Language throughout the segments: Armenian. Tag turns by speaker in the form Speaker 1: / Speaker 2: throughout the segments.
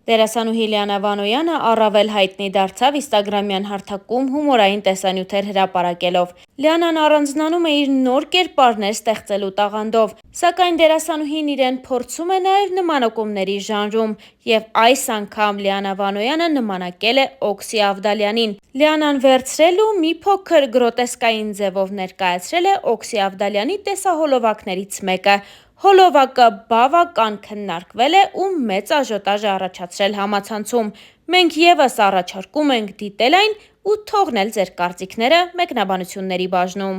Speaker 1: Դերասանուհի Լիանա Վանոյանը առավել հայտնի դարձավ ինստագրամյան հարթակում հումորային տեսանյութեր հրապարակելով։ Լիանան առանձնանում է իր նոր կերպարներ ստեղծելու տաղանդով, սակայն դերասանուհին իրեն փորձում է նաև նմանակումների ժանրում, եւ այս անգամ Լիանա Վանոյանը նմանակել է Օքսի Ավդալյանին։ Լիանան վերցրել ու մի փոքր գրոտեսկային ձևով ներկայացրել է Օքսի Ավդալյանի տեսահոլովակներից մեկը։ Հոլովակը բավական քննարկվել է ու մեծ աժիոտաժ է առաջացրել համացանցում։ Մենք ևս առաջարկում ենք դիտել այն ու թողնել ձեր կարծիքները մեկնաբանությունների բաժնում։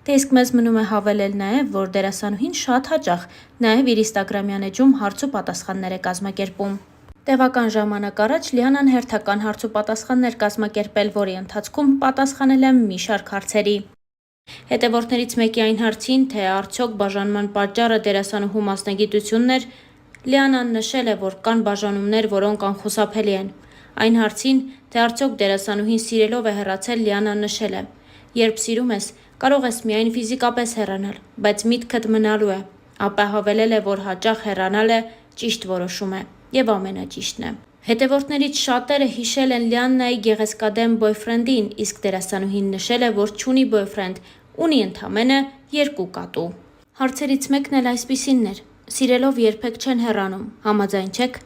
Speaker 1: Դե իսկ մեզ մնում է հավելել նաև, որ դերասանուհին շատ հաճախ նաև իր ինստագրամյան էջում հարց ու պատասխաններ է կազմակերպում։ Տևական ժամանակ առաջ Լիանան հերթական հարց ու պատասխաններ կազմակերպել, որի ընթացքում պատասխանել է մի շարք հարցերի։ Հետևորդներից մեկի այն հարցին, թե արդյոք բաժանման պատճառը դերասանուհու մասնագիտությունն էր, Լիանան նշել է, որ կան բաժանումներ, որոնք անխուսափելի են։ Այն հարցին, թե արդյոք դերասանուհին սիրելով է հեռացել, Լիանան նշել է. «Երբ սիրում ես, կարող ես միայն ֆիզիկապես հեռանալ, բայց միտքդ մնալու է», ապա հավելել է, որ հաճախ հեռանալը ճիշտ որոշում է եւ ամենաճիշտն է։ Հետևորդներից շատերը հիշել են Լիաննայի գեղեցկադեմ բոյֆրենդին, իսկ դերասանուհին նշել է, որ չունի բոյֆրենդ, ունի ընդամենը 2 կատու։ Հարցերից մեկն էլ այսպիսինն էր. «Սիրելով երբեք չեն հեռանում, համաձայն չեք»։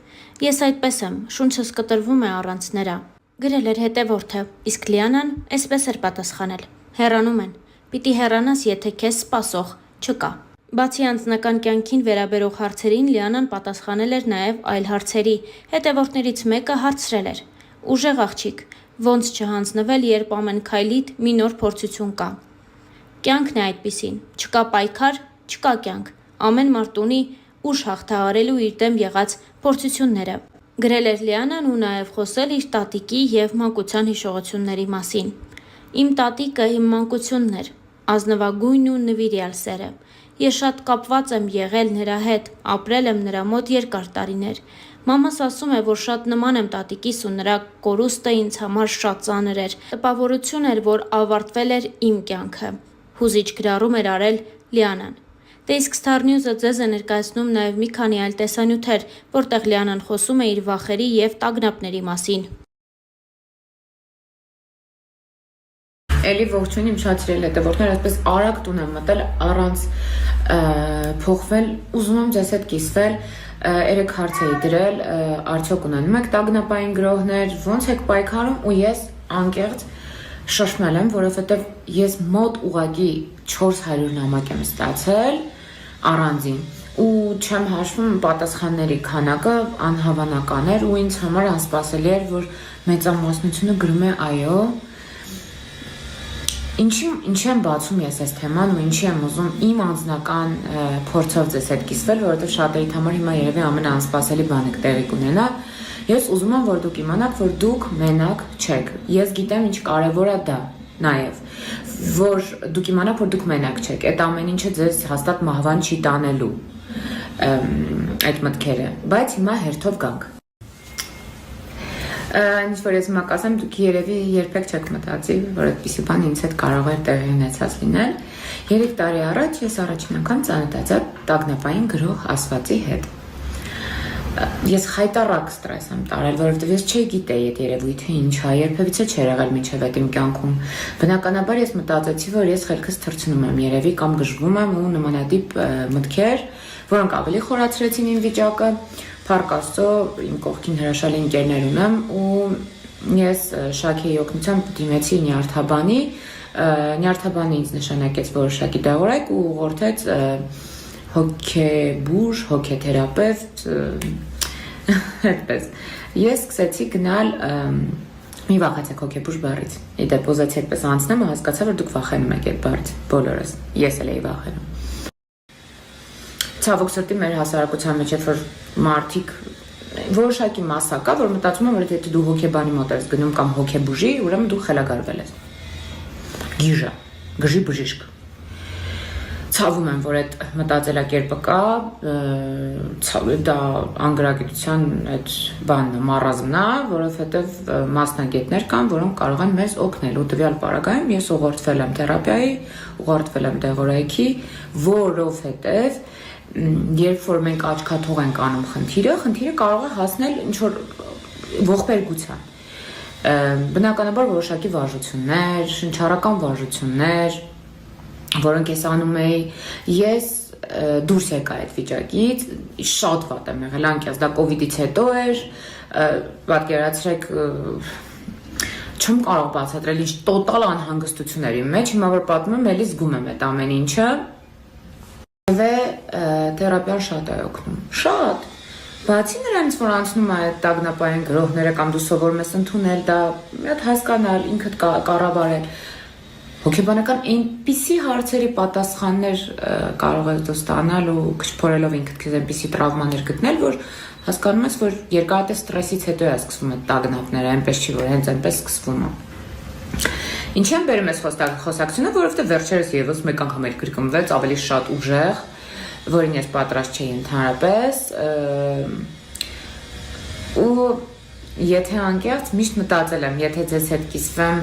Speaker 1: «Ես այդպես եմ, շունչս կտրվում է առանց նրա», գրել էր հետևորդը, իսկ Լիանան այսպես էր պատասխանել. «Հեռանում են, պիտի հեռանաս, եթե քեզ սպասող չկա»։ Բացի անձնական կյանքին վերաբերող հարցերին, Լիանան պատասխանել էր նաև այլ հարցերի։ Հետևորդներից մեկը հարցրել էր. «Ուժեղ աղջիկ, ոնց չհանձնվել, երբ ամեն քայլիդ մի նոր փորձություն կա»։ Կյանքն է այդպիսին, չկա պայքար, չկա կյանք, ամեն մարդ ունի ուժ հաղթահարելու իր դեմ եղած փորձությունները, գրել էր Լիանան ու նաև խոսել իր տատիկի եւ մանկության հիշողությունների մասին։ «Իմ տատիկը իմ մանկությունն էր, ազնվագույն ու նվիրյալ սերը։ Ես շատ կապված եմ եղել նրա հետ, ապրել եմ նրա մոտ երկար տարիներ։ Մամաս ասում է, որ շատ նման եմ տատիկիս ու նրա կորուստը ինձ համար շատ ծանր էր։ Տպավորություն էր, որ ավարտվել էր իմ կյանքը», հուզիչ գրառում էր արել Լիանան։ Դե իսկ Star News-ը ձեզ է ներկայացնում նաև մի քանի այլ տեսանյութեր, որտեղ Լիանան խոսում է իր վախերի եւ տագնապների մասին։
Speaker 2: Էլի ողջույն իմ շատ սիրելի հետևորդներ, այսպես արագ տուն եմ մտել առանց փոխվել, ուզում եմ ձեզ հետ կիսվել, 3 հարց էի դրել, արդյոք ունենում եք տագնապային գրոհներ, ոնց եք պայքարում, ու ես անկեղծ շշմել եմ, որովհետև ես մոտ ուղղակի 400 նամակ եմ ստացել առանձին ու չեմ հաշվում պատասխանների քանակը անհավանական էր ու ինձ համար անսպասելի էր, որ մեծամասնությունը գրում է այո։ Ինչի եմ բացում ես այս թեման ու ինչի եմ ուզում իմ անձնական փորձով ձեզ հետ կիսվել, որովհետև շատերիդ համար հիմա երևի ամենաանսպասելի բանը տեղի կունենա։ Ես ուզում եմ, որ դուք իմանաք, որ դուք մենակ չեք։ Ես գիտեմ ինչ կարևոր է դա նաև, որ դուք իմանաք, որ դուք մենակ չեք։ Այդ ամեն ինչը ձեզ հաստատ մահվան չի տանելու այդ մտքերը, բայց հիմա հերթով գանք։ Ինչ որ ես հիմա կասեմ, դուք երևի երբեք չեք մտածի, որ այդպիսի բան ինձ հետ կարող էր տեղի ունեցած լինել։ 3 տարի առաջ ես առաջին անգամ ծանոթացա տագնապային գրող ասվածի հետ։ Ես խայտառակ ստրես եմ տարել, որովհետև ես չէի գիտեի այդ երևույթը ինչ է, երբևիցե չէր եղել մինչև այդ իմ կյանքում։ Բնականաբար ես մտածեցի, որ ես խելքս թռցնում եմ երևի կամ գժվում եմ ու նմանատիպ մտքեր, որոնք ավելի խորացրեցին իմ վիճակը։ Փառք Աստծո, իմ կողքին հրաշալի ընկերներ ունեմ ու ես Շաքեի օգնությամբ դիմեցի նյարդաբանի, նյարդաբանը ինձ նշանակեց որոշակի դեղորայք ու ուղղորդեց հոգեբուժ, հոգեթերապևտ, այդպես։ Ես սկսեցի գնալ մի վախեցեք հոգեբուժ բառից։ Իդեպ ուզեցի այդպես անցնեմ ու հասկացա, որ դուք վախենում եք այդ բառից, բոլորս։ Ես էլ էի վախենում։ Ցավոք սրտի մեր հասարակության մեջ որ մարդիկ որոշակի մասա կա, որ մտածում են, որ եթե դու հոգեբանի մոտ ես գնում կամ հոգեբուժի, ուրեմն դու խելագարվել ես։ Գիժա, գժի բժիշկ։ Ցավում եմ, որ այդ մտածելակերպը կա, դա անգրագիտության այդ բանն է, մարազմն է, որովհետև մասնագետներ կան, որոնք կարող են մեզ օգնել ու տվյալ պարագայում ես ուղղորդվել եմ թերապիայի, ուղղորդվել եմ դեղորայքի, որովհետև երբ որ մենք աչքաթող ենք անում խնդիրը կարող է հասնել ինչ-որ ողբերգության։ Բնականաբար որոշակի վարժություններ, շնչառական վարժություններ, որոնք ես անում էի, ես դուրս եկա այդ վիճակից, շատ վատ եմ եղել, անկյաց դա կովիդից հետո էր, պատկերացրեք չեմ կարող բացատրել ինչ տոտալ անհանգստություն էր իմ մեջ, հիմա որ պատմում եմ, էլի զգում եմ այդ ամեն ինչը։ Թերապիան շատ է օգնում, շատ, բացի նրանից, որ անցնում է այդ տագնապային գրողները կամ դու սովորում ես ընդունել դա, մի հատ հասկանալ, ինքդ կառավարել, հոգեբանական այնպիսի հարցերի պատասխաններ կարող ես դու ստանալ ու քչփորելով ինքդ քեզ այնպիսի տրավմաներ գտնել, որ հասկանում ես, որ երկարատև ստրեսից հետո է սկսվում այդ տագնապները, այնպես չի, որ հենց այնպես սկսվում է։ Ինչի եմ բերում ես խոսակցությունը, որովհետև վերջերս եւս մեկ անգամ էլ կրկնվեց ավելի շատ ուժեղ, որին ես պատրաստ չէի ընդհանրապես, ու եթե անկեղծ միշտ մտածել եմ, եթե ձեզ հետ կիսվեմ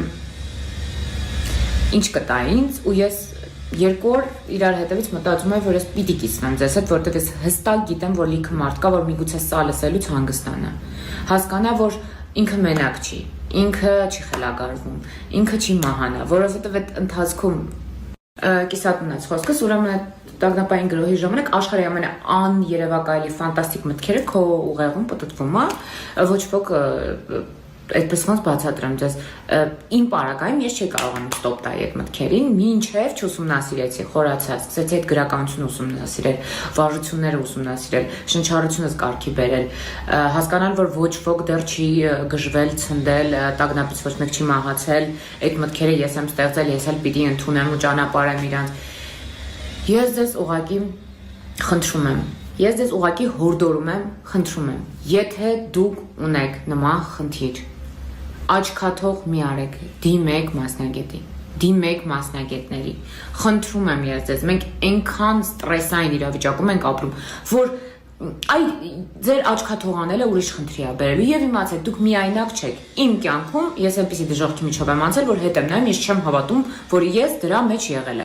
Speaker 2: ինչ կտա ինձ ու ես 2 օր իրար հետևից մտածում եմ, որ ես պիտի կիսվեմ ձեզ հետ, որովհետև ես հստակ գիտեմ, որ լիքը մարդ կա, որ միգուցե սա լսելուց հանգստանա։ Հասկանա, որ ինքը մենակ չի, ինքը չի խելագարվում, ինքը չի մահանա, որովհետև այդ ընթացքում կիսատնած խոսքս, ուրեմն տագնապային գրոհի ժամանակ աշխարհի ամենաաներևակայելի ֆանտաստիկ մտքերը քո ուղեղում պտտվում է, ոչ ոք այդպես ոնց բացատրեմ ձեզ, իմ պարագայում ես չի կարողանում ստոպ տալ այդ մտքերին, մինչև չուսումնասիրեցի, խորացած, սկսեցի այդ գրականությունը ուսումնասիրել, վարժությունները ուսումնասիրել, շնչառությունս կարգի բերել, հասկանալ, որ ոչ ոք դեռ չի գժվել, ցնդել, տագնապից ոչ մեկ չի մահացել, այդ մտքերը ես եմ ստեղծել, ես էլ պիտի ընդունեմ ու ճանապարհեմ իրանց։ Ես ձեզ ուղղակի խնդրում եմ, ես ձեզ ուղղակի հորդորում եմ, խնդրում եմ, եթե դուք ունեք նման խնդիր, աչքաթող մի արեք, դիմեք մասնագետի, դիմեք մասնագետների, խնդրում եմ ես ձեզ, մենք այնքան ստրեսային իրավիճակում ենք ապրում, որ այ ձեր աչքաթող անելը ուրիշ խնդրի է բերելու եւ իմացեք, դուք միայնակ չեք, իմ կյանքում ես այնպեսի դժոխքի միջով եմ անցել, որ հետ եմ նայում, ես չեմ հավատում, որ ես դրա մեջ եղել եմ։